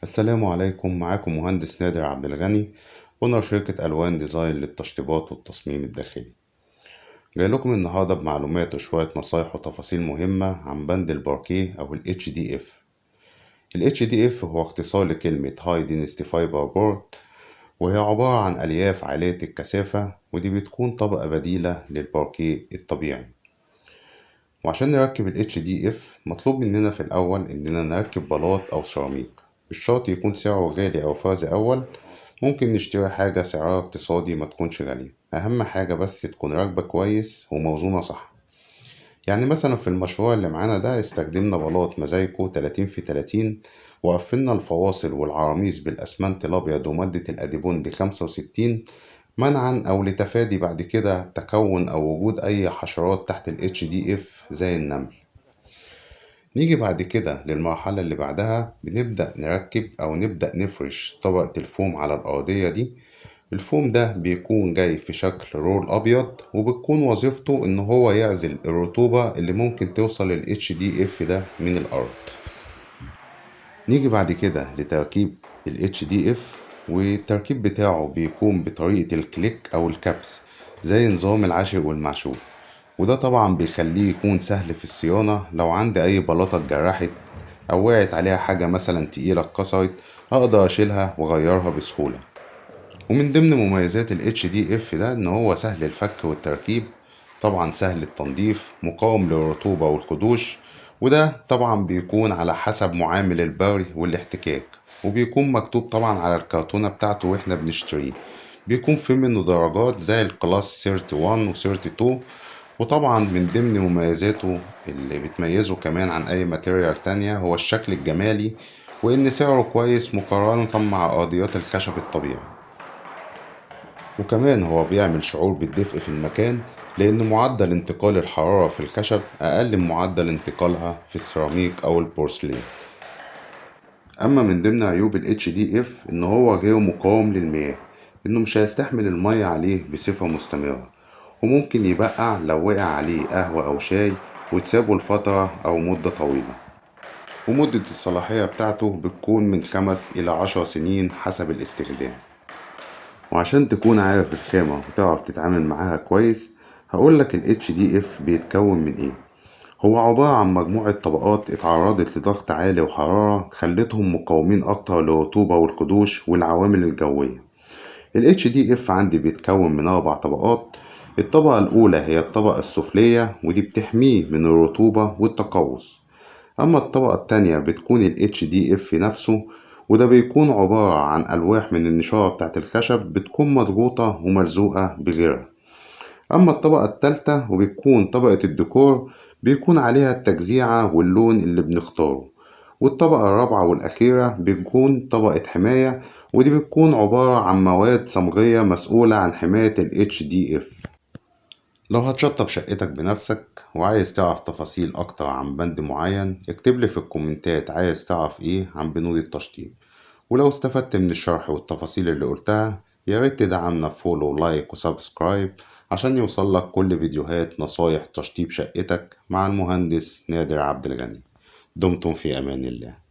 السلام عليكم. معاكم مهندس نادر عبد الغني، أونر شركة ألوان ديزاين للتشطيبات والتصميم الداخلي. جاي لكم النهاردة بمعلومات وشوية نصايح وتفاصيل مهمة عن بند الباركيه أو ال HDF. ال HDF هو اختصار لكلمة High Density Fiber Board، وهي عبارة عن ألياف عالية الكثافة، ودي بتكون طبقة بديلة للباركيه الطبيعي. وعشان نركب ال HDF مطلوب مننا في الأول إننا نركب بلاط أو سيراميك، مش شرط يكون سعره غالي أو فرز أول، ممكن نشتري حاجة سعرها اقتصادي ما تكونش غالية. أهم حاجة بس تكون راكبة كويس وموزونة صح. يعني مثلا في المشروع اللي معانا ده استخدمنا بلاط مزايكو 30 في 30، وقفلنا الفواصل والعراميس بالأسمنت الأبيض ومادة الأديبوند 65، منعا أو لتفادي بعد كده تكون أو وجود أي حشرات تحت ال HDF زي النمل. نيجي بعد كده للمرحلة اللي بعدها، بنبدأ نركب أو نبدأ نفرش طبقة الفوم على الأرضية دي. الفوم ده بيكون جاي في شكل رول أبيض، وبتكون وظيفته إن هو يعزل الرطوبة اللي ممكن توصل لل HDF ده من الأرض. نيجي بعد كده لتركيب ال HDF، والتركيب بتاعه بيكون بطريقة الكليك أو الكبس زي نظام العاشق والمعشوق، وده طبعا بيخليه يكون سهل في الصيانة. لو عندي أي بلاطة اتجرحت أو وقعت عليها حاجة مثلا تقيلة اتكسرت، أقدر أشيلها وأغيرها بسهولة. ومن ضمن مميزات ال HDF ده إن هو سهل الفك والتركيب، طبعا سهل التنظيف، مقاوم للرطوبة والخدوش، وده طبعا بيكون على حسب معامل البري والاحتكاك، وبيكون مكتوب طبعا على الكرتونة بتاعته واحنا بنشتريه. بيكون في منه درجات زي الكلاس 31 و 32. وطبعا من ضمن مميزاته اللي بتميزه كمان عن اي ماتيريال تانية هو الشكل الجمالي، وان سعره كويس مقارنة مع ارضيات الخشب الطبيعي. وكمان هو بيعمل شعور بالدفء في المكان، لأن معدل انتقال الحرارة في الخشب أقل من معدل انتقالها في السيراميك أو البورسلين. أما من ضمن عيوب ال HDF إن هو غير مقاوم للمياه، إنه مش هيستحمل المية عليه بصفة مستمرة، وممكن يبقع لو وقع عليه قهوة أو شاي وتسابه لفترة أو مدة طويلة. ومدة الصلاحية بتاعته بتكون من 5 إلى 10 سنين حسب الاستخدام. وعشان تكون عارف الخامة وتعرف تتعامل معاها كويس، هقولك ال HDF بيتكون من ايه. هو عبارة عن مجموعة طبقات اتعرضت لضغط عالي وحرارة خلتهم مقاومين أكتر للرطوبة والخدوش والعوامل الجوية. ال HDF عندي بيتكون من 4 طبقات. الطبقة الأولى هي الطبقة السفلية، ودي بتحميه من الرطوبة والتقوس. أما الطبقة التانية بتكون ال HDF نفسه، وده بيكون عبارة عن ألواح من النشارة بتاعة الخشب بتكون مضغوطة وملزوقة بغيرها. أما الطبقة التالتة وبتكون طبقة الديكور، بيكون عليها التجزيعة واللون اللي بنختاره. والطبقة الرابعة والأخيرة بتكون طبقة حماية، ودي بتكون عبارة عن مواد صمغية مسؤولة عن حماية ال HDF. لو هتشطب شقتك بنفسك وعايز تعرف تفاصيل أكتر عن بند معين، اكتبلي في الكومنتات عايز تعرف ايه عن بنود التشطيب. ولو استفدت من الشرح والتفاصيل اللي قلتها، ياريت تدعمنا بفولو ولايك وسبسكرايب عشان يوصلك كل فيديوهات نصايح تشطيب شقتك مع المهندس نادر عبد الغني. دمتم في أمان الله.